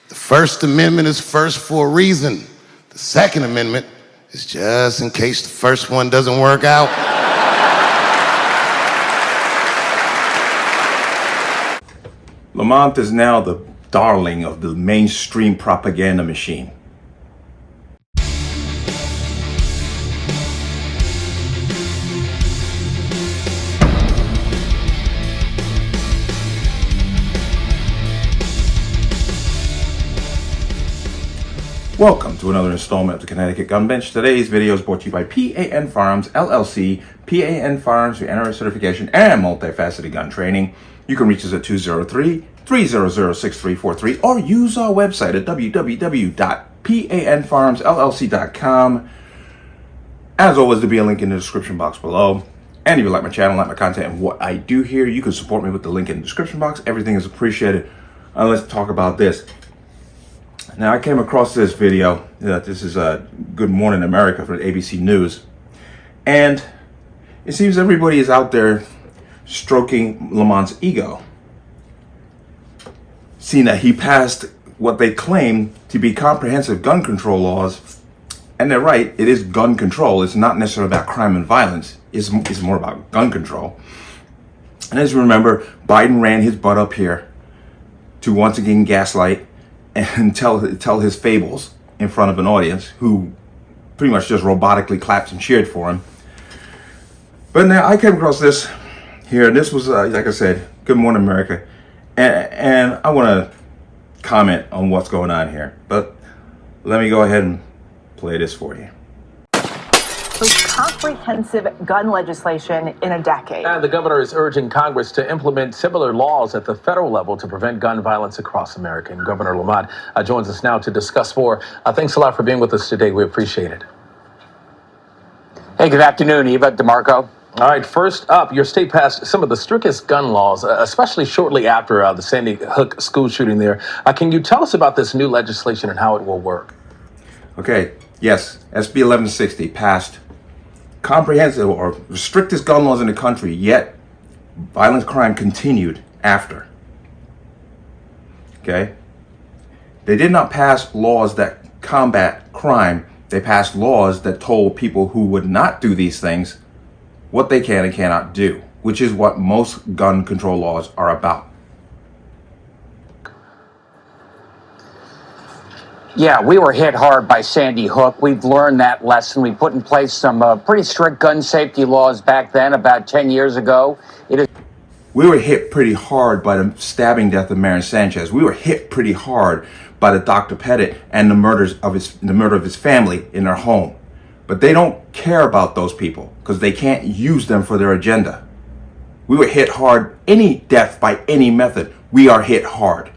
The First Amendment is first for a reason. The Second Amendment is just in case the first one doesn't work out. Lamont is now the darling of the mainstream propaganda machine. Welcome to another installment of the Connecticut Gun Bench. Today's video is brought to you by P.A.N. Firearms, LLC. P.A.N. Firearms for NRA certification and multifaceted gun training. You can reach us at 203-300-6343 or use our website at www.panfarmsllc.com. As always, there'll be a link in the description box below. And if you like my channel, like my content, and what I do here, you can support me with the link in the description box. Everything is appreciated. Let's talk about this. Now, I came across this video. This is Good Morning America for ABC News. And it seems everybody is out there stroking Lamont's ego, seeing that he passed what they claim to be comprehensive gun control laws. And they're right, it is gun control. It's not necessarily about crime and violence. It's more about gun control. And as you remember, Biden ran his butt up here to once again gaslight and tell his fables in front of an audience who pretty much just robotically clapped and cheered for him. But now I came across this here, and this was, like I said, Good Morning America, and I want to comment on what's going on here. But let me go ahead and play this for you. Most comprehensive gun legislation in a decade. And the governor is urging Congress to implement similar laws at the federal level to prevent gun violence across America. And Governor Lamont joins us now to discuss more. Thanks a lot for being with us today. We appreciate it. Hey, good afternoon, Eva, DeMarco. All right, first up, your state passed some of the strictest gun laws, especially shortly after the Sandy Hook school shooting there. Can you tell us about this new legislation and how it will work? Okay, yes, SB 1160 passed comprehensive or strictest gun laws in the country, yet violent crime continued after. Okay? They did not pass laws that combat crime. They passed laws that told people who would not do these things what they can and cannot do, which is what most gun control laws are about. Yeah, we were hit hard by Sandy Hook. We've learned that lesson. We put in place some pretty strict gun safety laws back then, about 10 years ago. We were hit pretty hard by the stabbing death of Marion Sanchez. We were hit pretty hard by the Dr. Pettit and the murder of his family in their home. But they don't care about those people because they can't use them for their agenda. We were hit hard. Any death by any method, we are hit hard.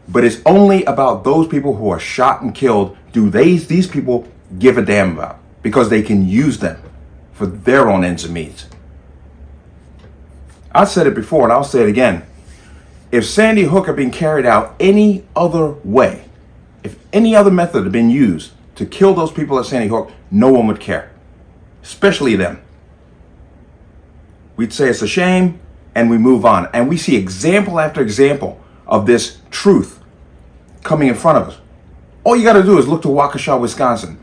But it's only about those people who are shot and killed do these people give a damn about, because they can use them for their own ends and means. I said it before and I'll say it again. If Sandy Hook had been carried out any other way, if any other method had been used to kill those people at Sandy Hook, no one would care, especially them. We'd say it's a shame and we move on. And we see example after example of this truth coming in front of us. All you got to do is look to Waukesha, Wisconsin.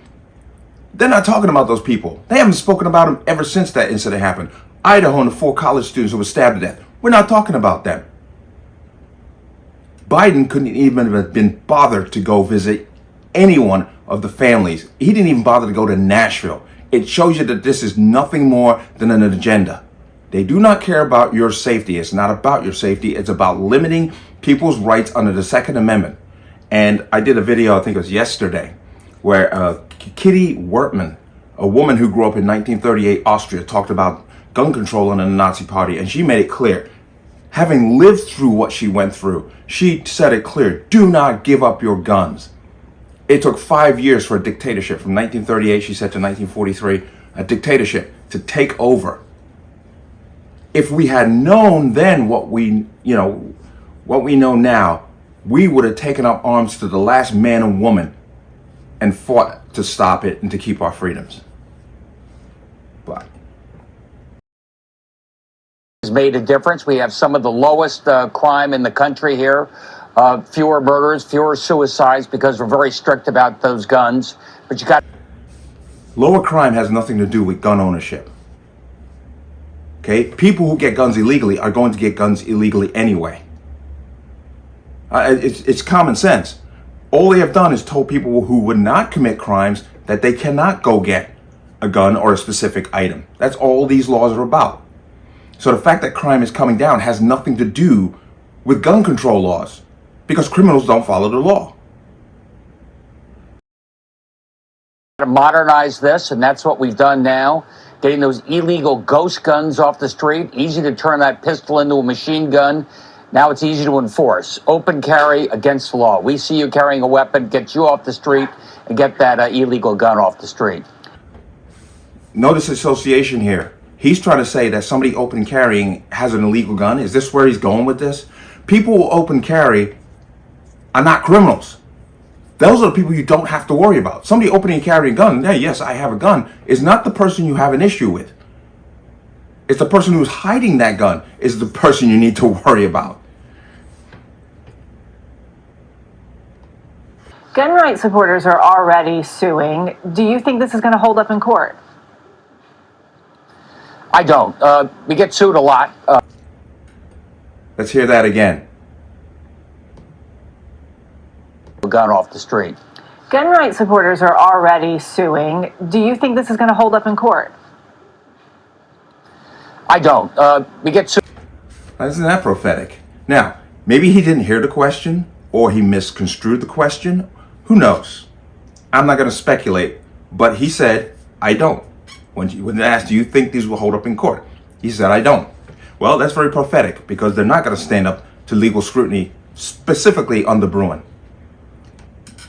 They're not talking about those people. They haven't spoken about them ever since that incident happened. Idaho and the 4 college students who were stabbed to death. We're not talking about them. Biden couldn't even have been bothered to go visit any one of the families. He didn't even bother to go to Nashville. It shows you that this is nothing more than an agenda. They do not care about your safety. It's not about your safety. It's about limiting people's rights under the Second Amendment. And I did a video, I think it was yesterday, where Kitty Wertmann, a woman who grew up in 1938 Austria, talked about gun control under the Nazi Party. And she made it clear, having lived through what she went through, she said it clear, do not give up your guns. It took 5 years for a dictatorship, from 1938, she said, to 1943, a dictatorship to take over. If we had known then what we know now, we would have taken up arms to the last man and woman and fought to stop it and to keep our freedoms. But has made a difference. We have some of the lowest crime in the country here. fewer murders, fewer suicides, because we're very strict about those guns. But you got lower crime has nothing to do with gun ownership. Okay, people who get guns illegally are going to get guns illegally anyway. It's common sense. All they have done is told people who would not commit crimes that they cannot go get a gun or a specific item. That's all these laws are about. So the fact that crime is coming down has nothing to do with gun control laws, because criminals don't follow the law. to modernize this, and that's what we've done now. Getting those illegal ghost guns off the street. Easy to turn that pistol into a machine gun. Now it's easy to enforce. Open carry against the law. We see you carrying a weapon, get you off the street, and get that illegal gun off the street. Notice association here. He's trying to say that somebody open carrying has an illegal gun. Is this where he's going with this? People who open carry are not criminals. Those are the people you don't have to worry about. Somebody opening and carrying a gun, yeah, yes, I have a gun, is not the person you have an issue with. It's the person who's hiding that gun is the person you need to worry about. Gun rights supporters are already suing. Do you think this is going to hold up in court? I don't. We get sued a lot. Let's hear that again. Gun off the street. Gun rights supporters are already suing. Do you think this is going to hold up in court? I don't. We get sued. Isn't that prophetic? Now, maybe he didn't hear the question or he misconstrued the question. Who knows? I'm not going to speculate, but he said, I don't. When asked, do you think these will hold up in court? He said, I don't. Well, that's very prophetic because they're not going to stand up to legal scrutiny, specifically on the Bruin.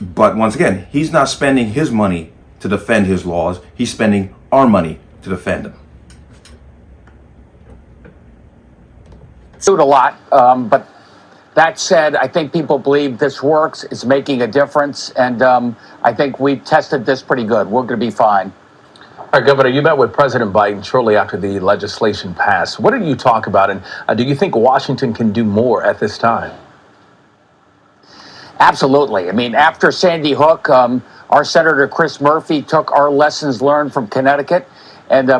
But once again, he's not spending his money to defend his laws. He's spending our money to defend them. Sued a lot, but that said, I think people believe this works. It's making a difference, and I think we've tested this pretty good. We're going to be fine. All right, Governor, you met with President Biden shortly after the legislation passed. What did you talk about, and do you think Washington can do more at this time? Absolutely. I mean, after Sandy Hook, our Senator Chris Murphy took our lessons learned from Connecticut, and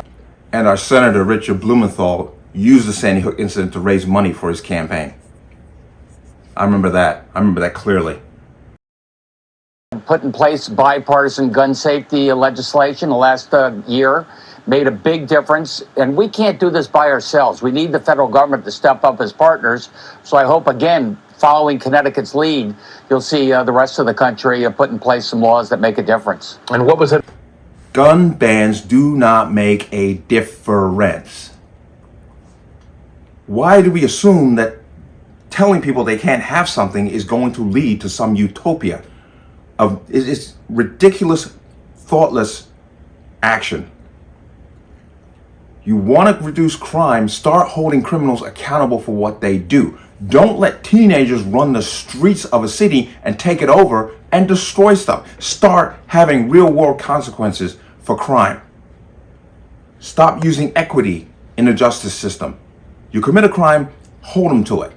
our Senator Richard Blumenthal used the Sandy Hook incident to raise money for his campaign. I remember that. I remember that clearly. Put in place bipartisan gun safety legislation the last year, made a big difference. And we can't do this by ourselves. We need the federal government to step up as partners. So I hope, again, following Connecticut's lead, you'll see the rest of the country put in place some laws that make a difference. And what was it? Gun bans do not make a difference. Why do we assume that telling people they can't have something is going to lead to some utopia? It's ridiculous, thoughtless action. You want to reduce crime, start holding criminals accountable for what they do. Don't let teenagers run the streets of a city and take it over and destroy stuff. Start having real world consequences for crime. Stop using equity in the justice system. You commit a crime, hold them to it.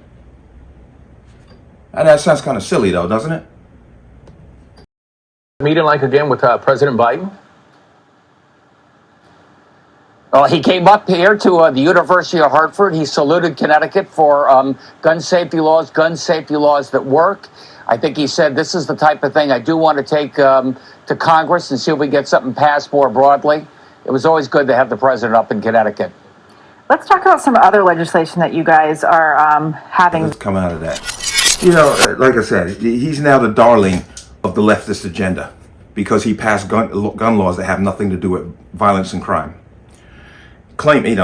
And that sounds kind of silly though, doesn't it? Meeting like again with President Biden? Well, he came up here to the University of Hartford. He saluted Connecticut for gun safety laws that work. I think he said this is the type of thing I do want to take to Congress and see if we get something passed more broadly. It was always good to have the president up in Connecticut. Let's talk about some other legislation that you guys are having. Let's come out of that. You know, like I said, he's now the darling of the leftist agenda because he passed gun laws that have nothing to do with violence and crime. Claiming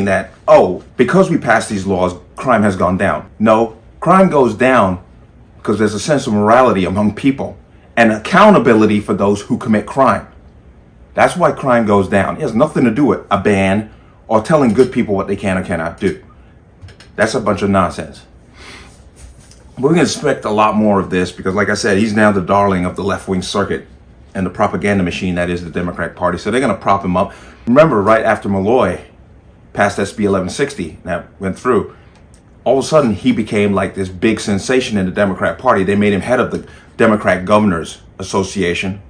that, oh, because we passed these laws, crime has gone down. No, crime goes down because there's a sense of morality among people and accountability for those who commit crime. That's why crime goes down. It has nothing to do with a ban or telling good people what they can or cannot do. That's a bunch of nonsense. We're going to expect a lot more of this because, like I said, he's now the darling of the left-wing circuit and the propaganda machine that is the Democrat Party. So they're going to prop him up. Remember, right after Malloy passed SB 1160, that went through, all of a sudden he became like this big sensation in the Democrat Party. They made him head of the Democrat Governors Association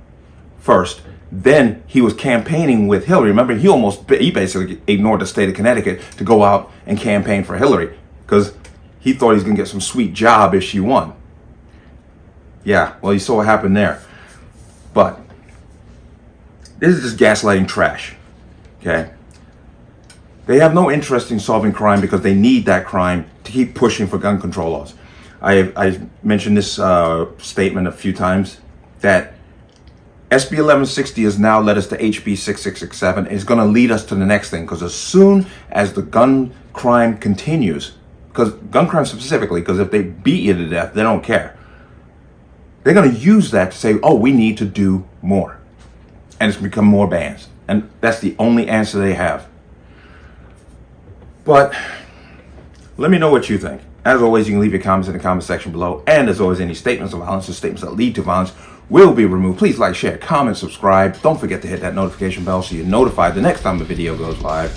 first. Then he was campaigning with Hillary. Remember, he basically ignored the state of Connecticut to go out and campaign for Hillary because he thought he was going to get some sweet job if she won. Yeah, well, you saw what happened there. But this is just gaslighting trash, okay? They have no interest in solving crime because they need that crime to keep pushing for gun control laws. I mentioned this statement a few times, that SB 1160 has now led us to HB 6667. It's going to lead us to the next thing, because as soon as the gun crime continues, because gun crime specifically, because if they beat you to death, they don't care. They're going to use that to say, oh, we need to do more. And it's become more bans. And that's the only answer they have. But let me know what you think. As always, you can leave your comments in the comment section below. And as always, any statements of violence or statements that lead to violence will be removed. Please like, share, comment, subscribe. Don't forget to hit that notification bell so you're notified the next time a video goes live.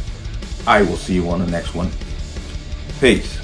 I will see you on the next one. Peace.